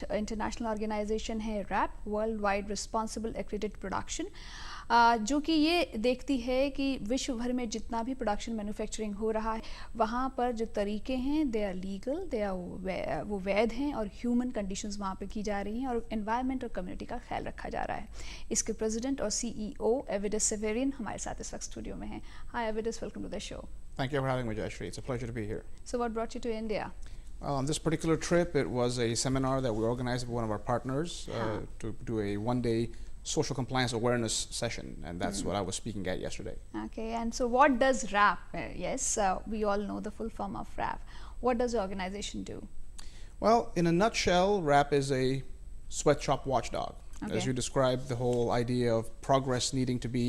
International organisation है WRAP, worldwide responsible accredit production, जो कि ये देखती है कि विश्व भर में जितना भी प्रोडक्शन मैन्युफैक्चरिंग हो रहा है वहाँ पर जो तरीके हैं दे आर लीगल, वो वैध हैं और ह्यूमन कंडीशंस वहाँ पे की जा रही हैं और एनवायरनमेंट और कम्युनिटी का ख्याल रखा जा रहा है। इसके प्रेसिडेंट और CEO एविडिस सेफेरियन हमारे साथ इस वक्त स्टूडियो में हैं। हाय एविडिस, welcome to the show. Thank you for having me, Jayashree. It's a pleasure to be here. So what brought you to India? On this particular trip, it was a seminar that we organized with one of our partners to do a one-day social compliance awareness session, and that's what I was speaking at yesterday. Okay, and so what does RAP? Yes, we all know the full form of RAP. What does the organization do? Well, in a nutshell, RAP is a sweatshop watchdog. Okay. As you described, the whole idea of progress needing to be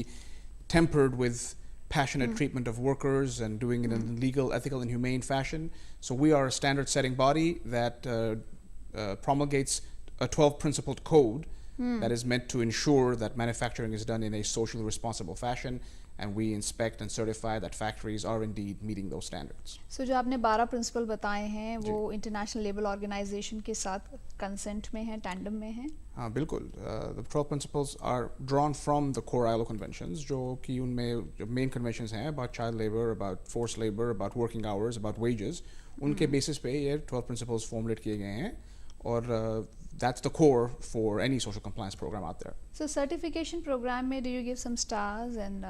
tempered with passionate treatment of workers and doing it in a legal, ethical, and humane fashion. So we are a standard-setting body that promulgates a 12-principled code that is meant to ensure that manufacturing is done in a socially responsible fashion, and we inspect and certify that factories are indeed meeting those standards. So जो आपने 12 principal बताए हैं वो international label organisation के साथ consent में हैं, tandem में हैं? हाँ बिल्कुल, the 12 principles are drawn from the core ILO conventions, जो कि उनमें जो main conventions हैं about child labor, about forced labor, about working hours, about wages, उनके basis पे ये 12 principles formulate किए गए हैं और that's the core for any social compliance program out there. So certification program में do you give some stars and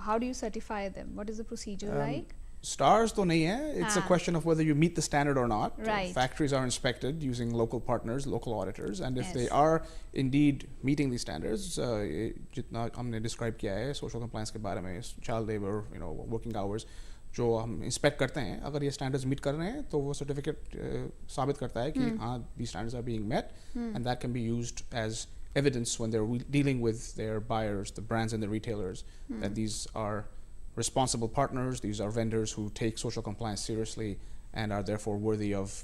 how do you certify them? What is the procedure like? Stars तो नहीं है, it's a question of whether you meet the standard or not. Right. Factories are inspected using local partners, local auditors, and if they are indeed meeting these standards, जितना हमने describe किया है social compliance के बारे में, child labor, working hours, जो हम inspect करते हैं, अगर ये स्टैंडर्ड्स मीट कर रहे हैं तो वो सर्टिफिकेट साबित करता है कि हाँ these standards are being met, and that can be used as evidence when they're dealing with their buyers, the brands and the retailers, that these are responsible partners, these are vendors who take social compliance seriously and are therefore worthy of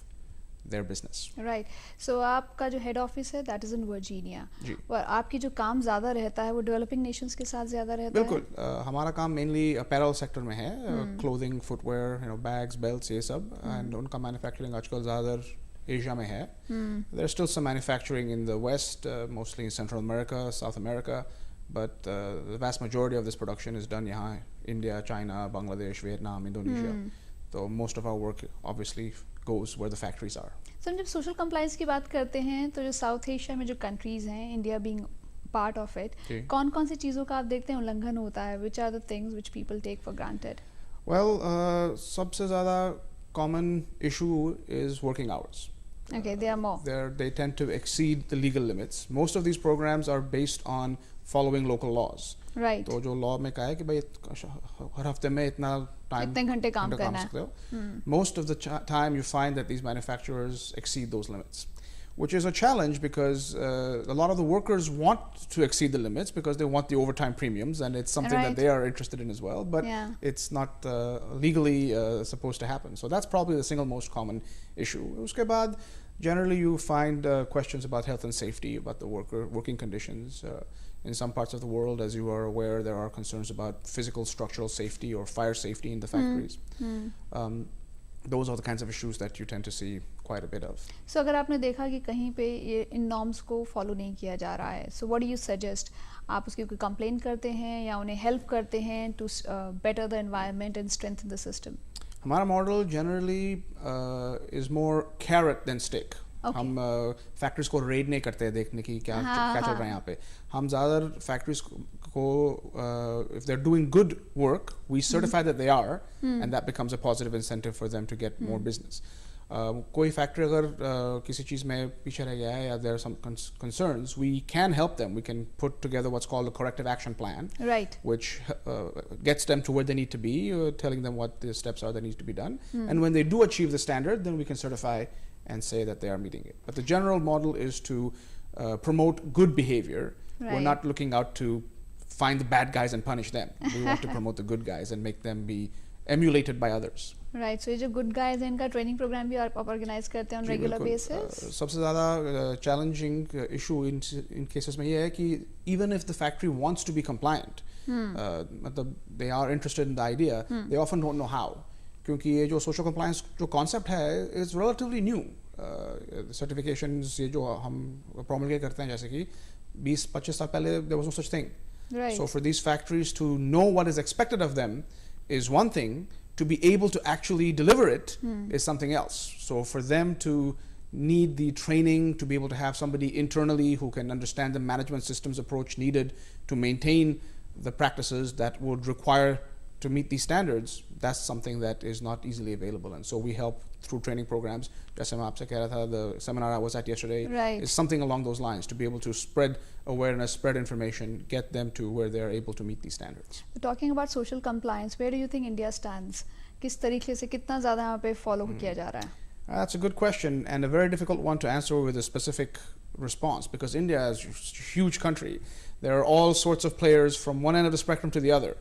their business. Right. So आपका जो head office है that is in Virginia. जी. और आपकी जो काम ज़्यादा रहता है वो developing nations के साथ ज़्यादा रहता है? बिल्कुल, हमारा काम mainly apparel sector में है, clothing, footwear, bags, belts ये सब, and उनका manufacturing आजकल ज़्यादातर एशिया में है. There's still some manufacturing in the West, mostly in Central America, South America, but the vast majority of this production is done यहाँ, India, China, Bangladesh, Vietnam, Indonesia. So most of our work obviously goes where the factories are. So जब social compliance की बात करते हैं तो जो South Asia में जो countries हैं, India being part of it, कौन-कौन सी चीज़ों का आप देखते हैं उल्लंघन होता है? Which are the things which people take for granted? Well, सबसे ज़्यादा common issue is working hours. Okay, there are more. They tend to exceed the legal limits. Most of these programs are based on following local laws. Right. तो जो law में कहा है कि भाई हर हफ्ते में इतना इतने घंटे काम करना सकते हो. Most of the time you find that these manufacturers exceed those limits, which is a challenge because a lot of the workers want to exceed the limits because they want the overtime premiums, and it's something that they are interested in as well, but it's not legally supposed to happen. So that's probably the single most common issue. Uske baad, generally you find questions about health and safety, about the working conditions. In some parts of the world, as you are aware, there are concerns about physical structural safety or fire safety in the factories. Those are the kinds of issues that you tend to see quite a bit of. So अगर आपने देखा कि कहीं पे ये इन norms को follow नहीं किया जा रहा है, so what do you suggest? आप उसकी कोई complaint करते हैं या उन्हें help करते हैं to better the environment and strengthen the system? हमारा model generally is more carrot than stick. हम फैक्ट्रीज को रेड नहीं करते हैं देखने की क्या चल रहा है यहाँ पे. हम ज़्यादातर फैक्ट्रीज को if they're doing good work, we certify that they are, and that becomes a positive incentive for them to get more business. कोई फैक्ट्री अगर किसी चीज़ में पीछे रह गया है या there are some concerns, we can help them. We can put together what's called a corrective action plan, right, which gets them to where they need to be, telling them what the steps are that need to be done. And when they do achieve the standard, then we can certify and say that they are meeting it. But the general model is to promote good behavior. Right. We're not looking out to find the bad guys and punish them. We want to promote the good guys and make them be emulated by others. Right. So ये जो good guys हैं इनका training program भी आप organize करते हैं on regular basis? सबसे ज़्यादा challenging issue in cases में ये है कि even if the factory wants to be compliant, मतलब they are interested in the idea, they often don't know how. क्योंकि ये जो social compliance जो concept है is relatively new. सर्टिफिकेशंस ये जो हम promulgate करते हैं, जैसे कि 20-25 साल पहले there was no such thing. Right. So for these factories to know what is expected of them is one thing, to be able to actually deliver it is something else. So for them to need the training, to be able to have somebody internally who can understand the management systems approach needed to maintain the practices that would require to meet these standards, that's something that is not easily available. And so we help through training programs. Jaise main aapse keh raha tha, the seminar I was at yesterday is something along those lines, to be able to spread awareness, spread information, get them to where they are able to meet these standards. Talking about social compliance, where do you think India stands? किस तरीके से कितना ज़्यादा यहाँ पे follow किया जा रहा है? That's a good question, and a very difficult one to answer with a specific response, because India is a huge country. There are all sorts of players from one end of the spectrum to the other.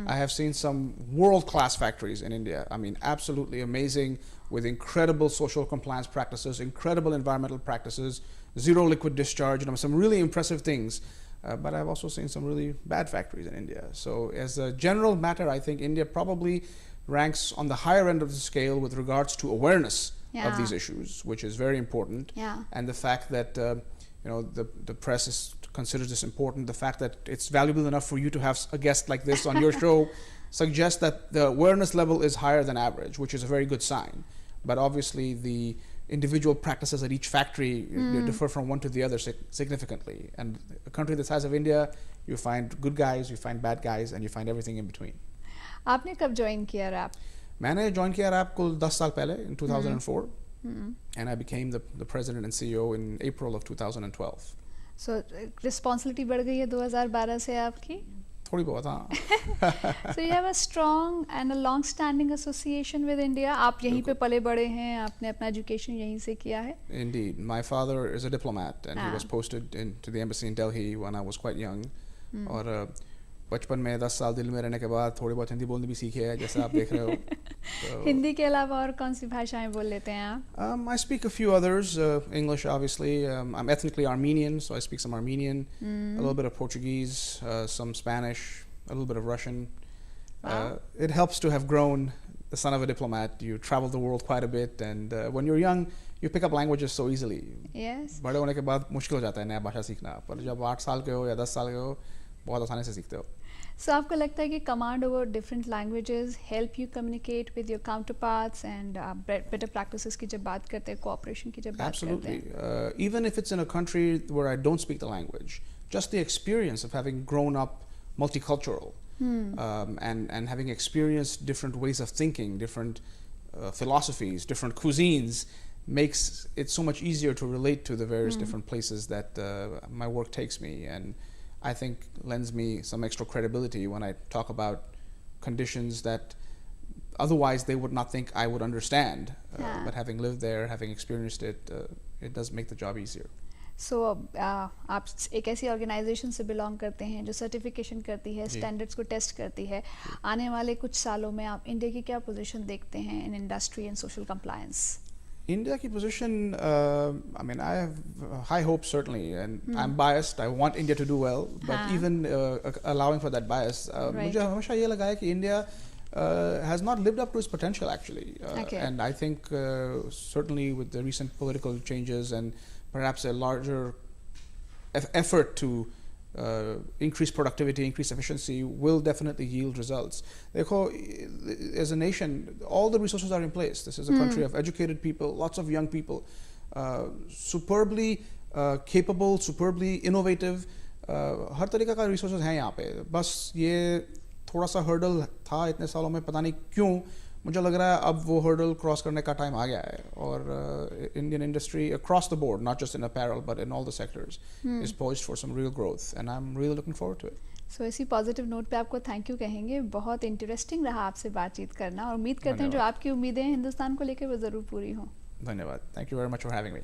I have seen some world-class factories in India. I mean, absolutely amazing, with incredible social compliance practices, incredible environmental practices, zero liquid discharge, some really impressive things. But I've also seen some really bad factories in India. So as a general matter, I think India probably ranks on the higher end of the scale with regards to awareness of these issues, which is very important. And the fact that the press considers this important, the fact that it's valuable enough for you to have a guest like this on your show suggests that the awareness level is higher than average, which is a very good sign. But obviously the individual practices at each factory differ from one to the other significantly. And a country the size of India, you find good guys, you find bad guys, and you find everything in between. आपने कब join किया rap? मैंने join किया rap को 10 साल पहले, in 2004, and I became the president and CEO in April of 2012. So responsibility बढ़ गई है 2012 से आपकी? थोड़ी बहुत, हाँ. So you have a strong and a long-standing association with India. आप यहीं पे पले बड़े हैं, आपने अपना education यहीं से किया है? Indeed, my father is a diplomat, and he was posted to the embassy in Delhi when I was quite young. और बचपन में 10 साल दिल्ली में रहने के बाद थोड़ी बहुत हिंदी बोलनी भी सीखे है, जैसा आप देख रहे हो. हिंदी के अलावा और कौन सी भाषाएं बोल लेते हैं आप? I speak a few others. English, obviously. I'm ethnically Armenian, so I speak some Armenian, a little bit of Portuguese, some Spanish, a little bit of Russian. It helps to have grown the son of a diplomat. You travel the world quite a bit, and when you're young, you pick up languages so easily. Yes. बड़े होने के बाद मुश्किल हो जाता है नया भाषा सीखना, पर जब 8 साल के हो या 10 साल के हो, बहुत आसानी से सीखते हो. So आपको लगता है कि command over different languages help you communicate with your counterparts and better practices की जब बात करते हैं, cooperation की जब बात करते हैं? Absolutely. Even if it's in a country where I don't speak the language, just the experience of having grown up multicultural and having experienced different ways of thinking, different philosophies, different cuisines, makes it so much easier to relate to the various different places that my work takes me, and I think lends me some extra credibility when I talk about conditions that otherwise they would not think I would understand. But having lived there, having experienced it, it does make the job easier. So आप एक ऐसी organisation से belong करते हैं जो certification करती है, standards को टेस्ट करती है. आने वाले कुछ सालों में आप इंडिया की क्या पोजीशन देखते हैं in industry and social compliance? India की position, I mean, I have high hopes certainly, and I'm biased. I want India to do well, but even allowing for that bias, मुझे हमेशा ये लगा है कि India has not lived up to its potential actually, and I think certainly with the recent political changes and perhaps a larger effort to increase productivity, increase efficiency will definitely yield results. देखो, as a nation, all the resources are in place. This is a country of educated people, lots of young people, superbly capable, superbly innovative. हर तरीका का resources हैं यहाँ पे. बस ये थोड़ा सा hurdle था इतने सालों में, पता नहीं क्यों मुझे लग रहा है अब वो hurdle cross करने का time आ गया है, और Indian industry across the board, not just in apparel but in all the sectors, is poised for some real growth, and I'm really looking forward to it. So इसी positive note पे आपको thank you कहेंगे. बहुत interesting रहा आपसे बातचीत करना, और उम्मीद करते हैं जो आपकी उम्मीदें हैं हिंदुस्तान को लेकर वो ज़रूर पूरी हों. धन्यवाद. Thank you very much for having me.